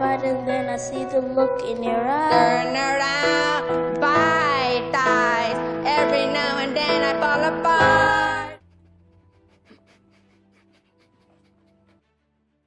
fight, and then I see the look in your eyes. Turn around, fight, dies. Every now and then I fall apart.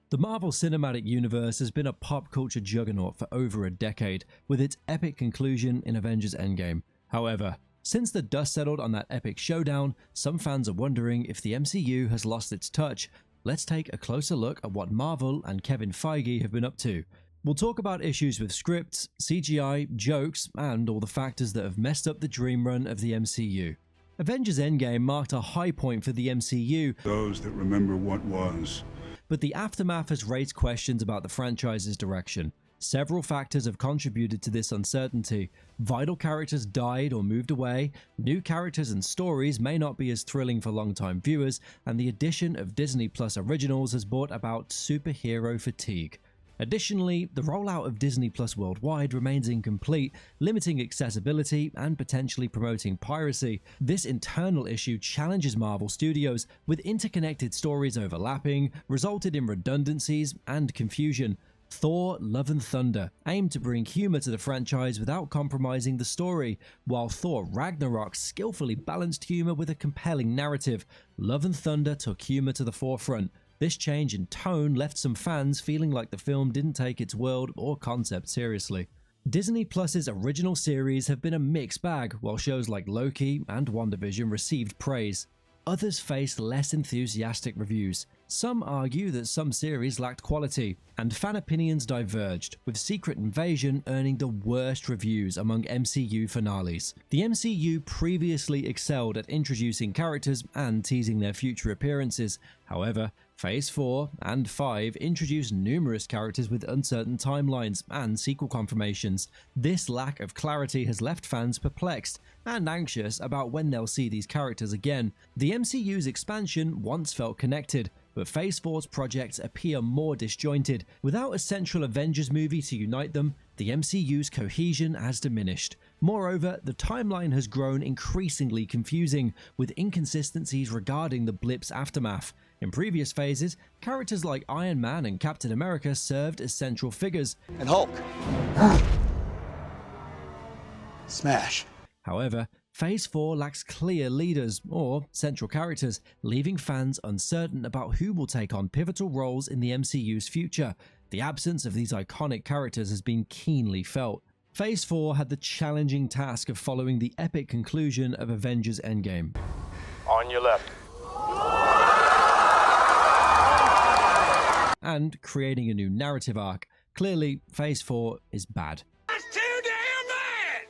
The Marvel Cinematic Universe has been a pop culture juggernaut for over a decade, with its epic conclusion in Avengers Endgame. However, since the dust settled on that epic showdown, some fans are wondering if the MCU has lost its touch. Let's take a closer look at what Marvel and Kevin Feige have been up to. We'll talk about issues with scripts, CGI, jokes, and all the factors that have messed up the dream run of the MCU. Avengers Endgame marked a high point for the MCU. Those that remember what was. But the aftermath has raised questions about the franchise's direction. Several factors have contributed to this uncertainty. Vital characters died or moved away, new characters and stories may not be as thrilling for long-time viewers, and the addition of Disney Plus originals has brought about superhero fatigue. Additionally, the rollout of Disney Plus worldwide remains incomplete, limiting accessibility and potentially promoting piracy. This internal issue challenges Marvel Studios, with interconnected stories overlapping, resulted in redundancies and confusion. Thor: Love and Thunder aimed to bring humor to the franchise without compromising the story, while Thor: Ragnarok skillfully balanced humor with a compelling narrative. Love and Thunder took humor to the forefront. This change in tone left some fans feeling like the film didn't take its world or concept seriously. Disney Plus's original series have been a mixed bag, while shows like Loki and WandaVision received praise. Others faced less enthusiastic reviews. Some argue that some series lacked quality, and fan opinions diverged, with Secret Invasion earning the worst reviews among MCU finales. The MCU previously excelled at introducing characters and teasing their future appearances. However, Phase 4 and 5 introduced numerous characters with uncertain timelines and sequel confirmations. This lack of clarity has left fans perplexed and anxious about when they'll see these characters again. The MCU's expansion once felt connected, but Phase 4's projects appear more disjointed. Without a central Avengers movie to unite them, the MCU's cohesion has diminished. Moreover, the timeline has grown increasingly confusing, with inconsistencies regarding the blip's aftermath. In previous phases, characters like Iron Man and Captain America served as central figures. And Hulk. Smash. However, Phase 4 lacks clear leaders or central characters, leaving fans uncertain about who will take on pivotal roles in the MCU's future. The absence of these iconic characters has been keenly felt. Phase 4 had the challenging task of following the epic conclusion of Avengers Endgame. On your left. And creating a new narrative arc. Clearly, Phase 4 is bad. That's too damn bad!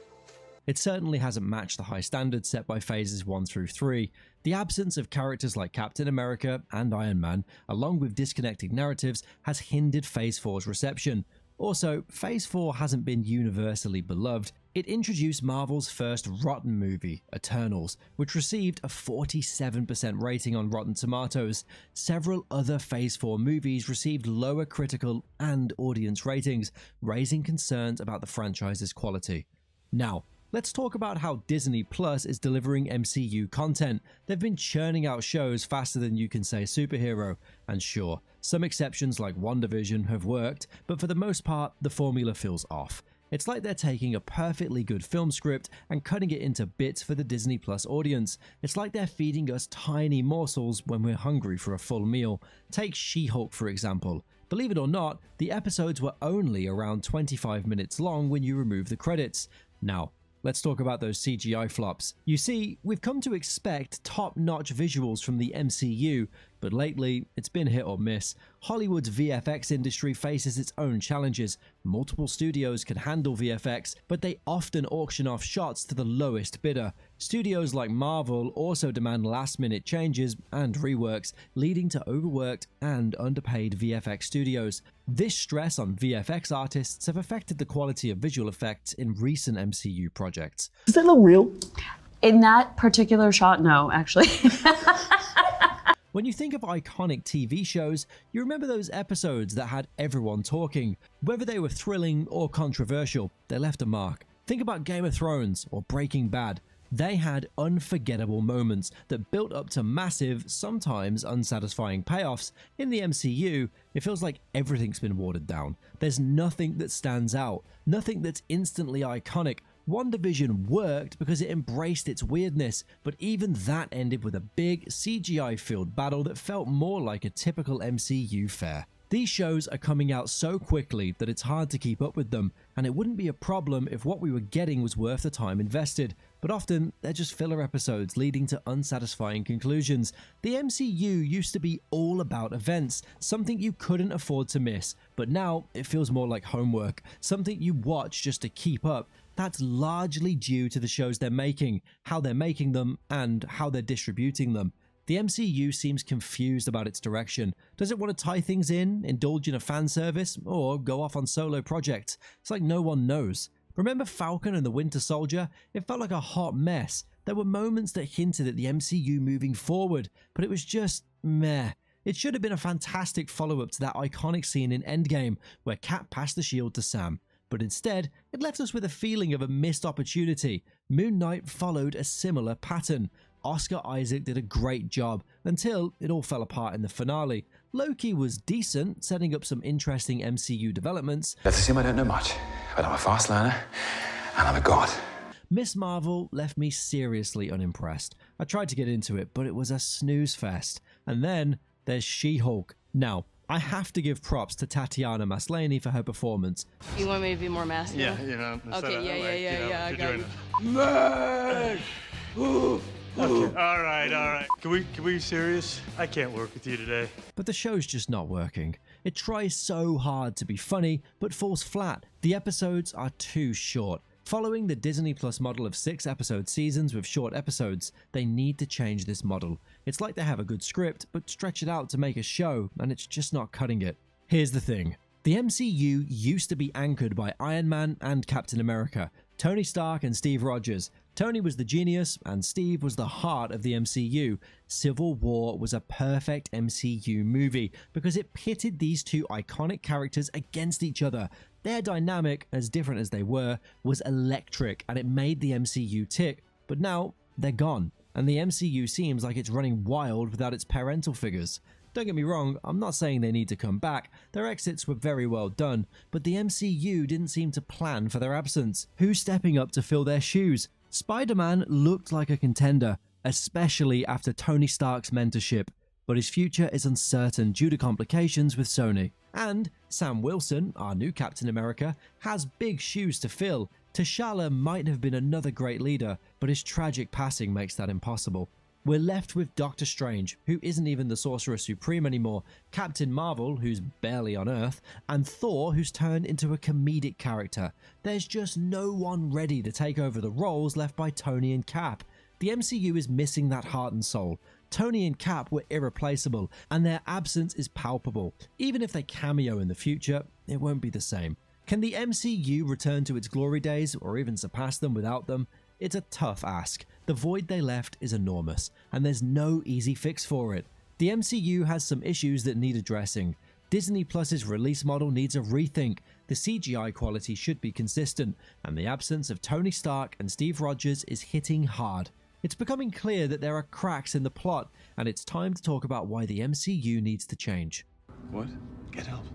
It certainly hasn't matched the high standards set by Phases 1 through 3. The absence of characters like Captain America and Iron Man, along with disconnected narratives, has hindered Phase 4's reception. Also, Phase 4 hasn't been universally beloved. It introduced Marvel's first rotten movie, Eternals, which received a 47% rating on Rotten Tomatoes. Several other Phase 4 movies received lower critical and audience ratings, raising concerns about the franchise's quality. Now, let's talk about how Disney Plus is delivering MCU content. They've been churning out shows faster than you can say superhero, and sure, some exceptions like WandaVision have worked, but for the most part, the formula feels off. It's like they're taking a perfectly good film script and cutting it into bits for the Disney Plus audience. It's like they're feeding us tiny morsels when we're hungry for a full meal. Take She-Hulk for example. Believe it or not, the episodes were only around 25 minutes long when you remove the credits. Now, let's talk about those CGI flops. You see, we've come to expect top-notch visuals from the MCU, but lately, it's been hit or miss. Hollywood's VFX industry faces its own challenges. Multiple studios can handle VFX, but they often auction off shots to the lowest bidder. Studios like Marvel also demand last-minute changes and reworks, leading to overworked and underpaid VFX studios. This stress on VFX artists have affected the quality of visual effects in recent MCU projects. Does that look real? In that particular shot, no, actually. When you think of iconic TV shows, you remember those episodes that had everyone talking. Whether they were thrilling or controversial, they left a mark. Think about Game of Thrones or Breaking Bad. They had unforgettable moments that built up to massive, sometimes unsatisfying payoffs. In the MCU, it feels like everything's been watered down. There's nothing that stands out, nothing that's instantly iconic. WandaVision worked because it embraced its weirdness, but even that ended with a big CGI-filled battle that felt more like a typical MCU fare. These shows are coming out so quickly that it's hard to keep up with them, and it wouldn't be a problem if what we were getting was worth the time invested, but often they're just filler episodes leading to unsatisfying conclusions. The MCU used to be all about events, something you couldn't afford to miss, but now it feels more like homework, something you watch just to keep up. That's largely due to the shows they're making, how they're making them, and how they're distributing them. The MCU seems confused about its direction. Does it want to tie things in, indulge in a fan service, or go off on solo projects? It's like no one knows. Remember Falcon and the Winter Soldier? It felt like a hot mess. There were moments that hinted at the MCU moving forward, but it was just meh. It should have been a fantastic follow-up to that iconic scene in Endgame, where Cap passed the shield to Sam. But instead, it left us with a feeling of a missed opportunity. Moon Knight followed a similar pattern. Oscar Isaac did a great job, until it all fell apart in the finale. Loki was decent, setting up some interesting MCU developments. Let's assume I don't know much, but I'm a fast learner, and I'm a god. Miss Marvel left me seriously unimpressed. I tried to get into it, but it was a snooze fest. And then there's She-Hulk. Now, I have to give props to Tatiana Maslany for her performance. You want me to be more masculine? Yeah, you know. Okay, yeah, I got it. Okay, all right. Can we be serious? I can't work with you today. But the show's just not working. It tries so hard to be funny, but falls flat. The episodes are too short. Following the Disney Plus model of 6-episode seasons with short episodes, they need to change this model. It's like they have a good script, but stretch it out to make a show, and it's just not cutting it. Here's the thing. The MCU used to be anchored by Iron Man and Captain America, Tony Stark and Steve Rogers. Tony was the genius, and Steve was the heart of the MCU. Civil War was a perfect MCU movie because it pitted these two iconic characters against each other. Their dynamic, as different as they were, was electric, and it made the MCU tick. But now, they're gone, and the MCU seems like it's running wild without its parental figures. Don't get me wrong, I'm not saying they need to come back. Their exits were very well done, but the MCU didn't seem to plan for their absence. Who's stepping up to fill their shoes? Spider-Man looked like a contender, especially after Tony Stark's mentorship, but his future is uncertain due to complications with Sony. And Sam Wilson, our new Captain America, has big shoes to fill. T'Challa might have been another great leader, but his tragic passing makes that impossible. We're left with Doctor Strange, who isn't even the Sorcerer Supreme anymore, Captain Marvel, who's barely on Earth, and Thor, who's turned into a comedic character. There's just no one ready to take over the roles left by Tony and Cap. The MCU is missing that heart and soul. Tony and Cap were irreplaceable, and their absence is palpable. Even if they cameo in the future, it won't be the same. Can the MCU return to its glory days, or even surpass them without them? It's a tough ask. The void they left is enormous, and there's no easy fix for it. The MCU has some issues that need addressing. Disney Plus's release model needs a rethink. The CGI quality should be consistent, and the absence of Tony Stark and Steve Rogers is hitting hard. It's becoming clear that there are cracks in the plot, and it's time to talk about why the MCU needs to change. What? Get help?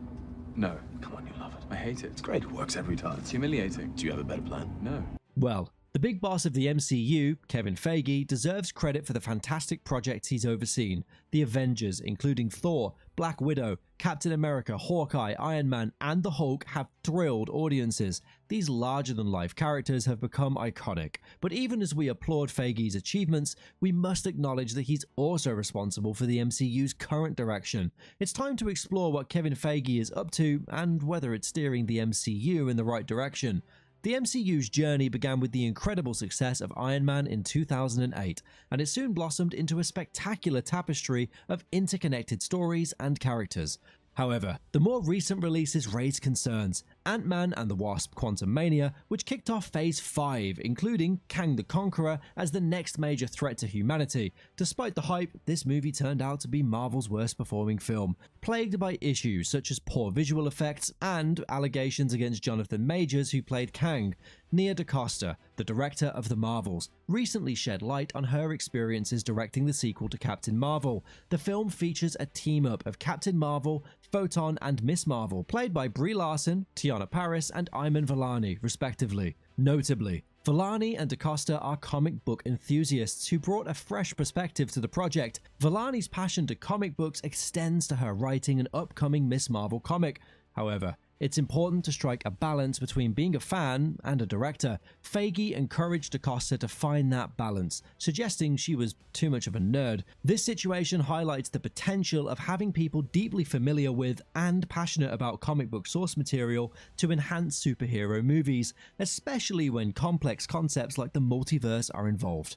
No. Come on, you love it. I hate it. It's great. It works every time. It's humiliating. Do you have a better plan? No. Well, the big boss of the MCU, Kevin Feige, deserves credit for the fantastic projects he's overseen. The Avengers, including Thor, Black Widow, Captain America, Hawkeye, Iron Man, and the Hulk have thrilled audiences. These larger-than-life characters have become iconic. But even as we applaud Feige's achievements, we must acknowledge that he's also responsible for the MCU's current direction. It's time to explore what Kevin Feige is up to and whether it's steering the MCU in the right direction. The MCU's journey began with the incredible success of Iron Man in 2008, and it soon blossomed into a spectacular tapestry of interconnected stories and characters. However, the more recent releases raise concerns. Ant-Man and the Wasp: Quantumania, which kicked off Phase 5, including Kang the Conqueror as the next major threat to humanity. Despite the hype, this movie turned out to be Marvel's worst performing film, plagued by issues such as poor visual effects and allegations against Jonathan Majors, who played Kang. Nia DaCosta, the director of The Marvels, recently shed light on her experiences directing the sequel to Captain Marvel. The film features a team-up of Captain Marvel, Photon, and Miss Marvel, played by Brie Larson, Tiana Paris, and Iman Vellani, respectively. Notably, Vellani and DaCosta are comic book enthusiasts who brought a fresh perspective to the project. Vellani's passion to comic books extends to her writing an upcoming Miss Marvel comic. However, it's important to strike a balance between being a fan and a director. Feige encouraged DaCosta to find that balance, suggesting she was too much of a nerd. This situation highlights the potential of having people deeply familiar with and passionate about comic book source material to enhance superhero movies, especially when complex concepts like the multiverse are involved.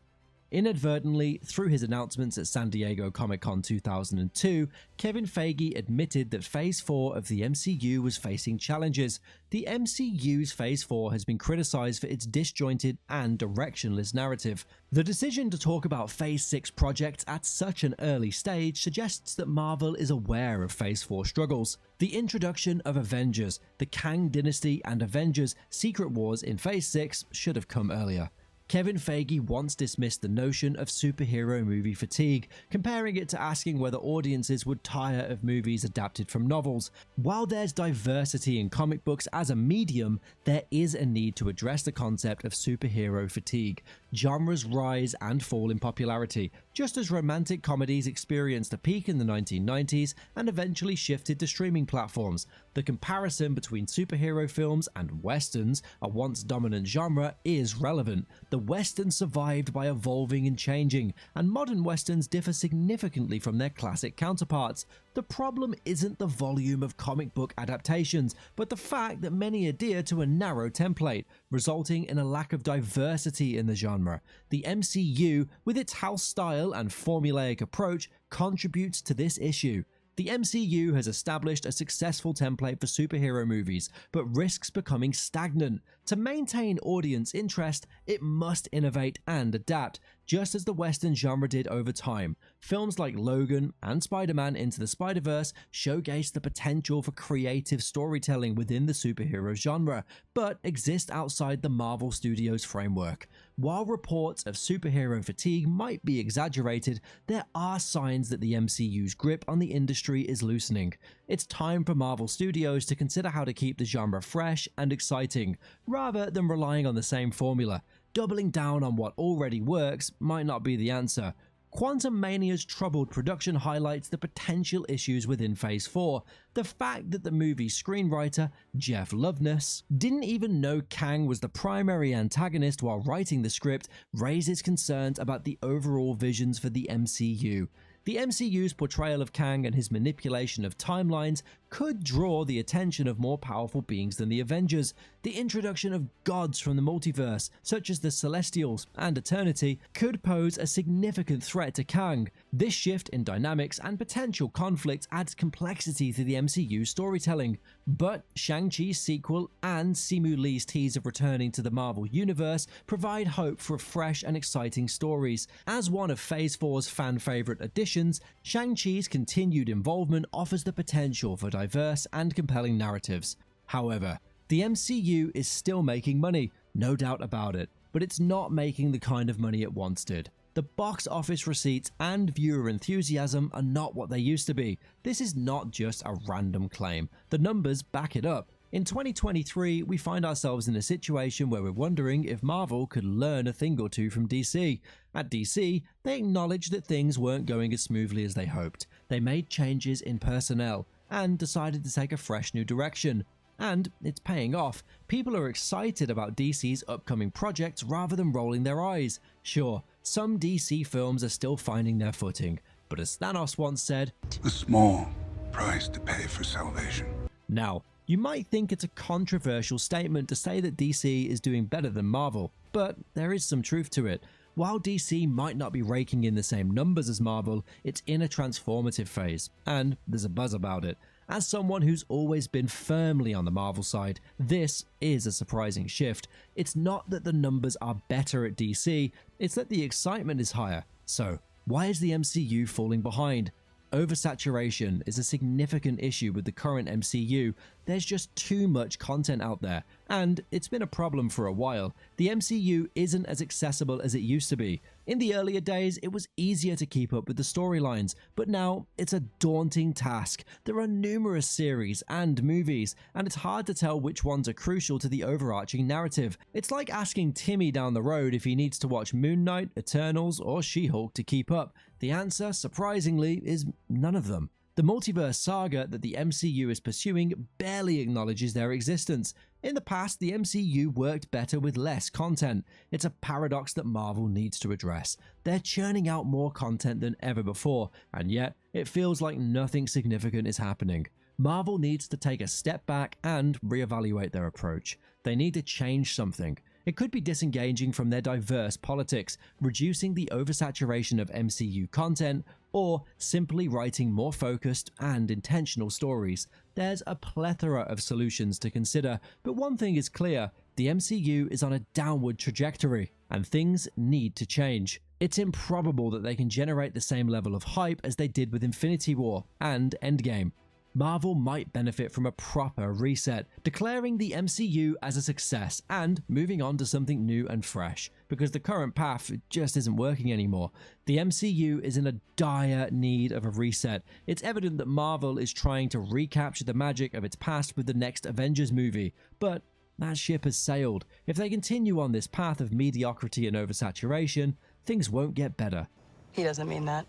Inadvertently, through his announcements at San Diego Comic-Con 2002, Kevin Feige admitted that Phase 4 of the MCU was facing challenges. The MCU's Phase 4 has been criticized for its disjointed and directionless narrative. The decision to talk about Phase 6 projects at such an early stage suggests that Marvel is aware of Phase 4 struggles. The introduction of Avengers, the Kang Dynasty, and Avengers: Secret Wars in Phase 6 should have come earlier. Kevin Feige once dismissed the notion of superhero movie fatigue, comparing it to asking whether audiences would tire of movies adapted from novels. While there's diversity in comic books as a medium, there is a need to address the concept of superhero fatigue. Genres rise and fall in popularity, just as romantic comedies experienced a peak in the 1990s and eventually shifted to streaming platforms. The comparison between superhero films and westerns, a once dominant genre, is relevant. The Western survived by evolving and changing, and modern Westerns differ significantly from their classic counterparts. The problem isn't the volume of comic book adaptations, but the fact that many adhere to a narrow template, resulting in a lack of diversity in the genre. The MCU, with its house style and formulaic approach, contributes to this issue. The MCU has established a successful template for superhero movies, but risks becoming stagnant. To maintain audience interest, it must innovate and adapt, just as the Western genre did over time. Films like Logan and Spider-Man Into the Spider-Verse showcase the potential for creative storytelling within the superhero genre, but exist outside the Marvel Studios framework. While reports of superhero fatigue might be exaggerated, there are signs that the MCU's grip on the industry is loosening. It's time for Marvel Studios to consider how to keep the genre fresh and exciting, rather than relying on the same formula. Doubling down on what already works might not be the answer. Quantumania's troubled production highlights the potential issues within Phase 4. The fact that the movie's screenwriter, Jeff Loveness, didn't even know Kang was the primary antagonist while writing the script raises concerns about the overall visions for the MCU. The MCU's portrayal of Kang and his manipulation of timelines could draw the attention of more powerful beings than the Avengers. The introduction of gods from the multiverse, such as the Celestials and Eternity, could pose a significant threat to Kang. This shift in dynamics and potential conflict adds complexity to the MCU's storytelling. But Shang-Chi's sequel and Simu Li's tease of returning to the Marvel Universe provide hope for fresh and exciting stories. As one of Phase 4's fan-favorite additions, Shang-Chi's continued involvement offers the potential for diverse and compelling narratives. However, the MCU is still making money, no doubt about it, but it's not making the kind of money it once did. The box office receipts and viewer enthusiasm are not what they used to be. This is not just a random claim. The numbers back it up. In 2023, we find ourselves in a situation where we're wondering if Marvel could learn a thing or two from DC. At DC, they acknowledged that things weren't going as smoothly as they hoped. They made changes in personnel and decided to take a fresh new direction. And it's paying off. People are excited about DC's upcoming projects rather than rolling their eyes. Sure, some DC films are still finding their footing, but as Thanos once said, A small price to pay for salvation. Now, you might think it's a controversial statement to say that DC is doing better than Marvel, but there is some truth to it. While DC might not be raking in the same numbers as Marvel, it's in a transformative phase, and there's a buzz about it. As someone who's always been firmly on the Marvel side, this is a surprising shift. It's not that the numbers are better at DC, it's that the excitement is higher. So, why is the MCU falling behind? Oversaturation is a significant issue with the current MCU. There's just too much content out there, and it's been a problem for a while. The MCU isn't as accessible as it used to be. In the earlier days, it was easier to keep up with the storylines, but now it's a daunting task. There are numerous series and movies, and it's hard to tell which ones are crucial to the overarching narrative. It's like asking Timmy down the road if he needs to watch Moon Knight, Eternals, or She-Hulk to keep up. The answer, surprisingly, is none of them. The multiverse saga that the MCU is pursuing barely acknowledges their existence. In the past, the MCU worked better with less content. It's a paradox that Marvel needs to address. They're churning out more content than ever before, and yet it feels like nothing significant is happening. Marvel needs to take a step back and reevaluate their approach. They need to change something. It could be disengaging from their diverse politics, reducing the oversaturation of MCU content, or simply writing more focused and intentional stories. There's a plethora of solutions to consider, but one thing is clear: the MCU is on a downward trajectory, and things need to change. It's improbable that they can generate the same level of hype as they did with Infinity War and Endgame. Marvel might benefit from a proper reset, declaring the MCU as a success and moving on to something new and fresh, because the current path just isn't working anymore. The MCU is in a dire need of a reset. It's evident that Marvel is trying to recapture the magic of its past with the next Avengers movie, but that ship has sailed. If they continue on this path of mediocrity and oversaturation, things won't get better. He doesn't mean that.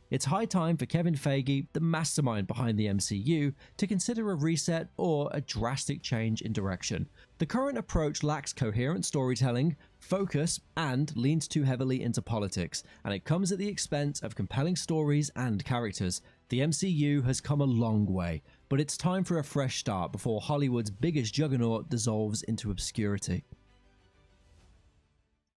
It's high time for Kevin Feige, the mastermind behind the MCU, to consider a reset or a drastic change in direction. The current approach lacks coherent storytelling, focus, and leans too heavily into politics, and it comes at the expense of compelling stories and characters. The MCU has come a long way, but it's time for a fresh start before Hollywood's biggest juggernaut dissolves into obscurity.